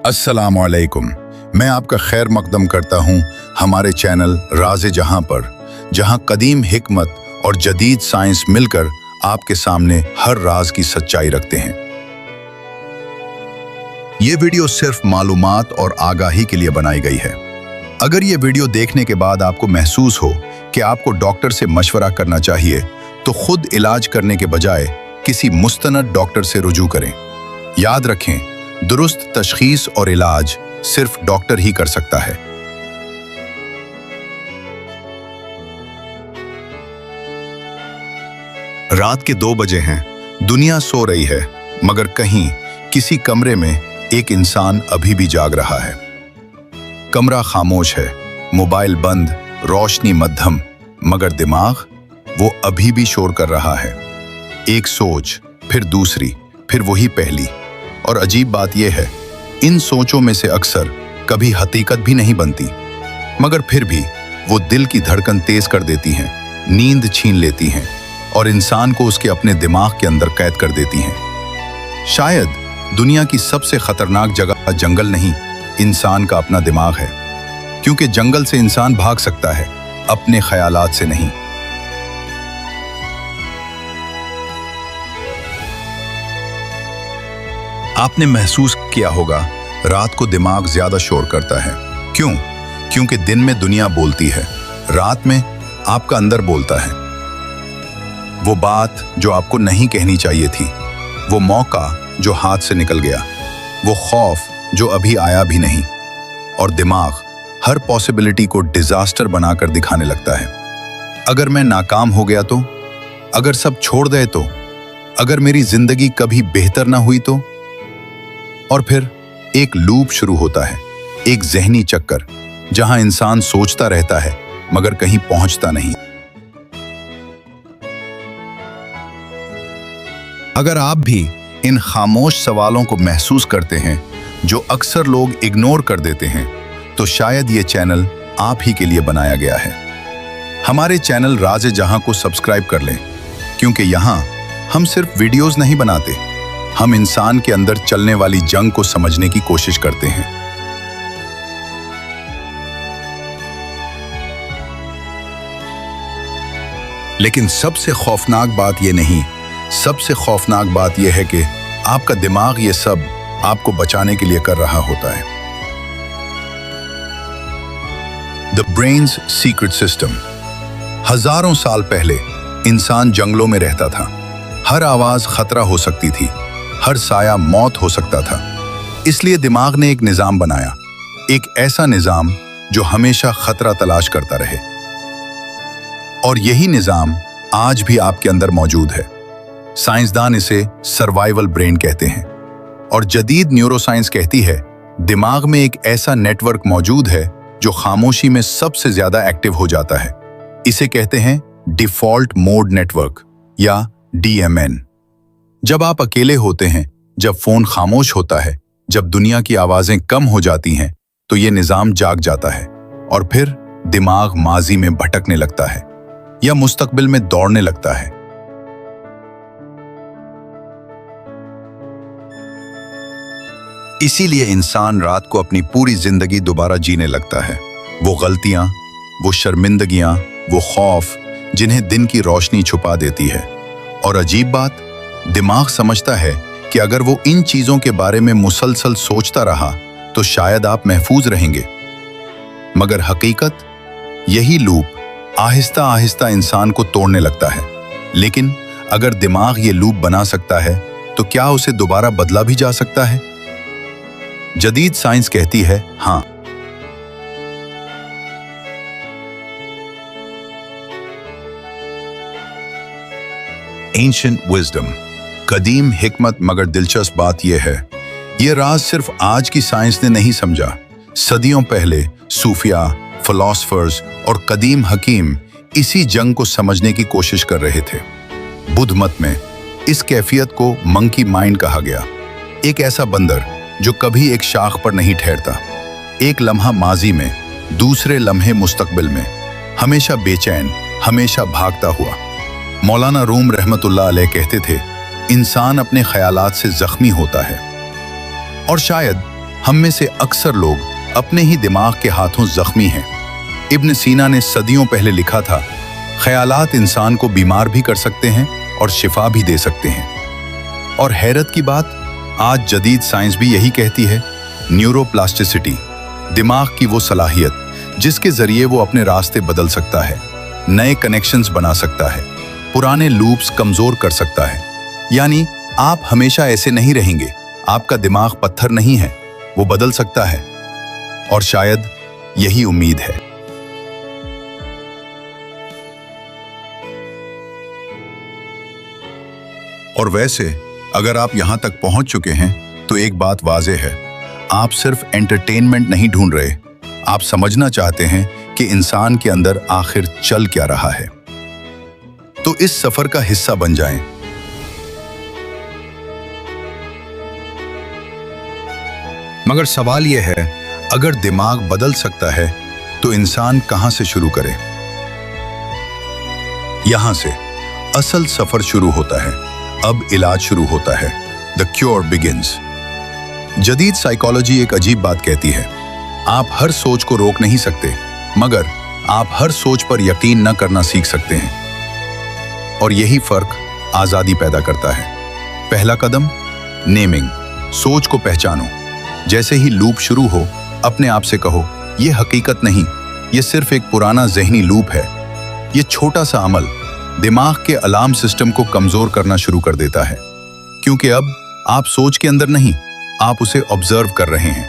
अस्सलामु अलैकुम। मैं आपका खैर मकदम करता हूँ हमारे चैनल राज़े जहां पर, जहां कदीम हिकमत और जदीद साइंस मिलकर आपके सामने हर राज की सच्चाई रखते हैं। ये वीडियो सिर्फ मालूमात और आगाही के लिए बनाई गई है। अगर ये वीडियो देखने के बाद आपको महसूस हो कि आपको डॉक्टर से मशवरा करना चाहिए, तो खुद इलाज करने के बजाय किसी मुस्तनद डॉक्टर से रुजू करें। याद रखें, दुरुस्त तशखीस और इलाज सिर्फ डॉक्टर ही कर सकता है। रात के 2 बजे हैं, दुनिया सो रही है, मगर कहीं किसी कमरे में एक इंसान अभी भी जाग रहा है। कमरा खामोश है, मोबाइल बंद, रोशनी मध्यम, मगर दिमाग वो अभी भी शोर कर रहा है। एक सोच, फिर दूसरी, फिर वही पहली। और अजीब बात यह है, इन सोचों में से अक्सर कभी हकीकत भी नहीं बनती, मगर फिर भी वो दिल की धड़कन तेज कर देती हैं, नींद छीन लेती हैं और इंसान को उसके अपने दिमाग के अंदर कैद कर देती हैं। शायद दुनिया की सबसे खतरनाक जगह जंगल नहीं, इंसान का अपना दिमाग है, क्योंकि जंगल से इंसान भाग सकता है, अपने ख्यालात से नहीं। आपने महसूस किया होगा, रात को दिमाग ज्यादा शोर करता है। क्यों? क्योंकि दिन में दुनिया बोलती है, रात में आपका अंदर बोलता है। वो बात जो आपको नहीं कहनी चाहिए थी, वो मौका जो हाथ से निकल गया, वो खौफ जो अभी आया भी नहीं। और दिमाग हर पॉसिबिलिटी को डिजास्टर बनाकर दिखाने लगता है। अगर मैं नाकाम हो गया तो, अगर सब छोड़ गए तो, अगर मेरी जिंदगी कभी बेहतर ना हुई तो। और फिर एक लूप शुरू होता है, एक जहनी चक्कर, जहां इंसान सोचता रहता है मगर कहीं पहुंचता नहीं। अगर आप भी इन खामोश सवालों को महसूस करते हैं जो अक्सर लोग इग्नोर कर देते हैं, तो शायद ये चैनल आप ही के लिए बनाया गया है। हमारे चैनल राज़े जहां को सब्सक्राइब कर लें, क्योंकि यहां हम सिर्फ वीडियोस नहीं बनाते, हम इंसान के अंदर चलने वाली जंग को समझने की कोशिश करते हैं। लेकिन सबसे खौफनाक बात यह नहीं, सबसे खौफनाक बात यह है कि आपका दिमाग ये सब आपको बचाने के लिए कर रहा होता है। The brains secret system. हजारों साल पहले इंसान जंगलों में रहता था। हर आवाज खतरा हो सकती थी, हर साया मौत हो सकता था। इसलिए दिमाग ने एक निजाम बनाया, एक ऐसा निजाम जो हमेशा खतरा तलाश करता रहे। और यही निजाम आज भी आपके अंदर मौजूद है। साइंसदान इसे सर्वाइवल ब्रेन कहते हैं, और जदीद न्यूरोसाइंस कहती है दिमाग में एक ऐसा नेटवर्क मौजूद है जो खामोशी में सबसे ज्यादा एक्टिव हो जाता है। इसे कहते हैं डिफॉल्ट मोड नेटवर्क या DMN। जब आप अकेले होते हैं, जब फोन खामोश होता है, जब दुनिया की आवाजें कम हो जाती हैं, तो ये निजाम जाग जाता है और फिर दिमाग माजी में भटकने लगता है या मुस्तकबिल में दौड़ने लगता है। इसीलिए इंसान रात को अपनी पूरी जिंदगी दोबारा जीने लगता है। वो गलतियां, वो शर्मिंदगियां, वो खौफ जिन्हें दिन की रोशनी छुपा देती है। और अजीब बात, दिमाग समझता है कि अगर वो इन चीजों के बारे में मुसलसल सोचता रहा तो शायद आप महफूज रहेंगे। मगर हकीकत, यही लूप आहिस्ता आहिस्ता इंसान को तोड़ने लगता है। लेकिन अगर दिमाग ये लूप बना सकता है, तो क्या उसे दोबारा बदला भी जा सकता है? जदीद साइंस कहती है हाँ। एंशिएंट विजडम, कदीम हिकमत। मगर दिलचस्प बात यह है, यह राज सिर्फ आज की साइंस ने नहीं समझा। सदियों पहले सूफिया, फिलोसफर्स और कदीम हकीम इसी जंग को समझने की कोशिश कर रहे थे। बुद्ध मत में इस कैफियत को मंकी माइंड कहा गया। एक ऐसा बंदर जो कभी एक शाख पर नहीं ठहरता, एक लम्हा माजी में, दूसरे लम्हे मुस्तकबिल में, हमेशा बेचैन, हमेशा भागता हुआ। मौलाना रूम रहमतुल्लाह अलैह कहते थे, इंसान अपने ख्यालात से जख्मी होता है। और शायद हम में से अक्सर लोग अपने ही दिमाग के हाथों जख्मी हैं। इब्न सीना ने सदियों पहले लिखा था, ख्यालात इंसान को बीमार भी कर सकते हैं और शिफा भी दे सकते हैं। और हैरत की बात, आज जदीद साइंस भी यही कहती है, न्यूरोप्लास्टिसिटी, दिमाग की वो सलाहियत जिसके जरिए वो अपने रास्ते बदल सकता है, नए कनेक्शंस बना सकता है, पुराने लूप्स कमजोर कर सकता है। यानी आप हमेशा ऐसे नहीं रहेंगे, आपका दिमाग पत्थर नहीं है, वो बदल सकता है। और शायद यही उम्मीद है। और वैसे अगर आप यहां तक पहुंच चुके हैं तो एक बात वाज़ेह है, आप सिर्फ एंटरटेनमेंट नहीं ढूंढ रहे, आप समझना चाहते हैं कि इंसान के अंदर आखिर चल क्या रहा है। तो इस सफर का हिस्सा बन जाएं। मगर सवाल यह है, अगर दिमाग बदल सकता है तो इंसान कहां से शुरू करे? यहां से असल सफर शुरू होता है। अब इलाज शुरू होता है। The cure begins. जदीद साइकोलॉजी एक अजीब बात कहती है, आप हर सोच को रोक नहीं सकते, मगर आप हर सोच पर यकीन न करना सीख सकते हैं। और यही फर्क आजादी पैदा करता है। पहला कदम, नेमिंग, सोच को पहचानो। जैसे ही लूप शुरू हो, अपने आप से कहो, यह हकीकत नहीं, यह सिर्फ एक पुराना ज़हनी लूप है। यह छोटा सा अमल दिमाग के अलार्म सिस्टम को कमजोर करना शुरू कर देता है, क्योंकि अब आप सोच के अंदर नहीं, आप उसे ऑब्जर्व कर रहे हैं।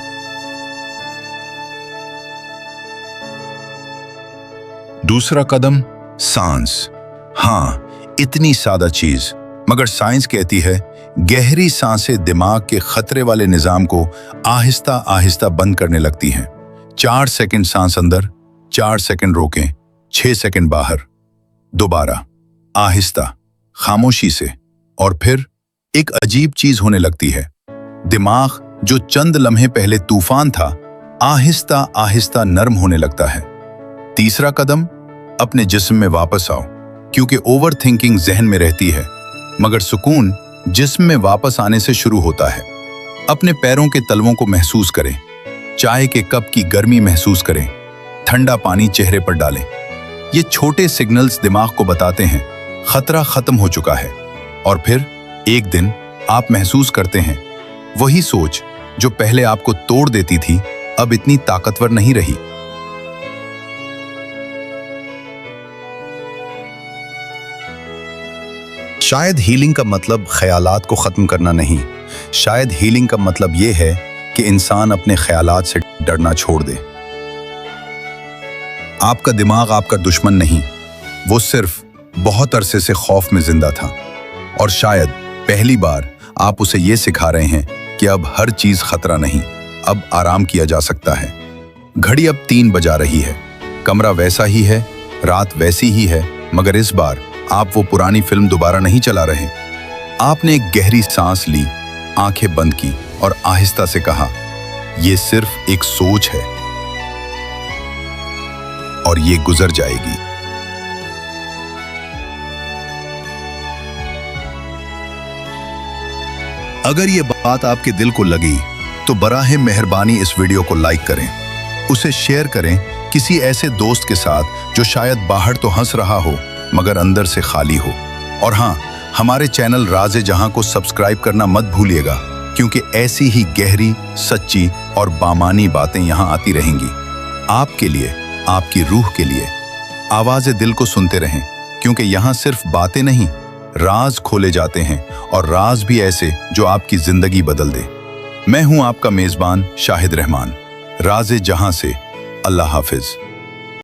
दूसरा कदम, सांस। हाँ, इतनी सादा चीज, मगर साइंस कहती है गहरी सांसें दिमाग के खतरे वाले निजाम को आहिस्ता आहिस्ता बंद करने लगती हैं। 4 सेकंड सांस अंदर, 4 सेकंड रोकें, 6 सेकंड बाहर, दोबारा आहिस्ता, खामोशी से। और फिर एक अजीब चीज होने लगती है। दिमाग जो चंद लम्हे पहले तूफान था, आहिस्ता आहिस्ता नरम होने लगता है। तीसरा कदम, अपने जिस्म में वापस आओ, क्योंकि ओवर थिंकिंग जहन में रहती है, मगर सुकून जिस्म में वापस आने से शुरू होता है। अपने पैरों के तलवों को महसूस करें, चाय के कप की गर्मी महसूस करें, ठंडा पानी चेहरे पर डालें। ये छोटे सिग्नल्स दिमाग को बताते हैं खतरा खत्म हो चुका है। और फिर एक दिन आप महसूस करते हैं वही सोच जो पहले आपको तोड़ देती थी, अब इतनी ताकतवर नहीं रही। शायद हीलिंग का मतलब ख्यालात को खत्म करना नहीं, शायद हीलिंग का मतलब यह है कि इंसान अपने ख्यालात से डरना छोड़ दे। आपका दिमाग आपका दुश्मन नहीं, वो सिर्फ बहुत अरसे से खौफ में जिंदा था। और शायद पहली बार आप उसे ये सिखा रहे हैं कि अब हर चीज खतरा नहीं, अब आराम किया जा सकता है। घड़ी अब 3 बजा रही है, कमरा वैसा ही है, रात वैसी ही है, मगर इस बार आप वो पुरानी फिल्म दोबारा नहीं चला रहे। आपने एक गहरी सांस ली, आंखें बंद की और आहिस्ता से कहा, ये सिर्फ एक सोच है और ये गुजर जाएगी। अगर ये बात आपके दिल को लगी तो बराहे मेहरबानी इस वीडियो को लाइक करें, उसे शेयर करें किसी ऐसे दोस्त के साथ जो शायद बाहर तो हंस रहा हो मगर अंदर से खाली हो। और हाँ, हमारे चैनल राज़े जहां को सब्सक्राइब करना मत भूलिएगा, क्योंकि ऐसी ही गहरी, सच्ची और बामानी बातें यहां आती रहेंगी। आपके लिए, आपकी रूह के लिए। आवाज़े दिल को सुनते रहें, क्योंकि यहां सिर्फ बातें नहीं, राज खोले जाते हैं, और राज भी ऐसे जो आपकी जिंदगी बदल दे। मैं हूं आपका मेजबान शाहिद रहमान, राज़े जहां से। अल्लाह हाफिज।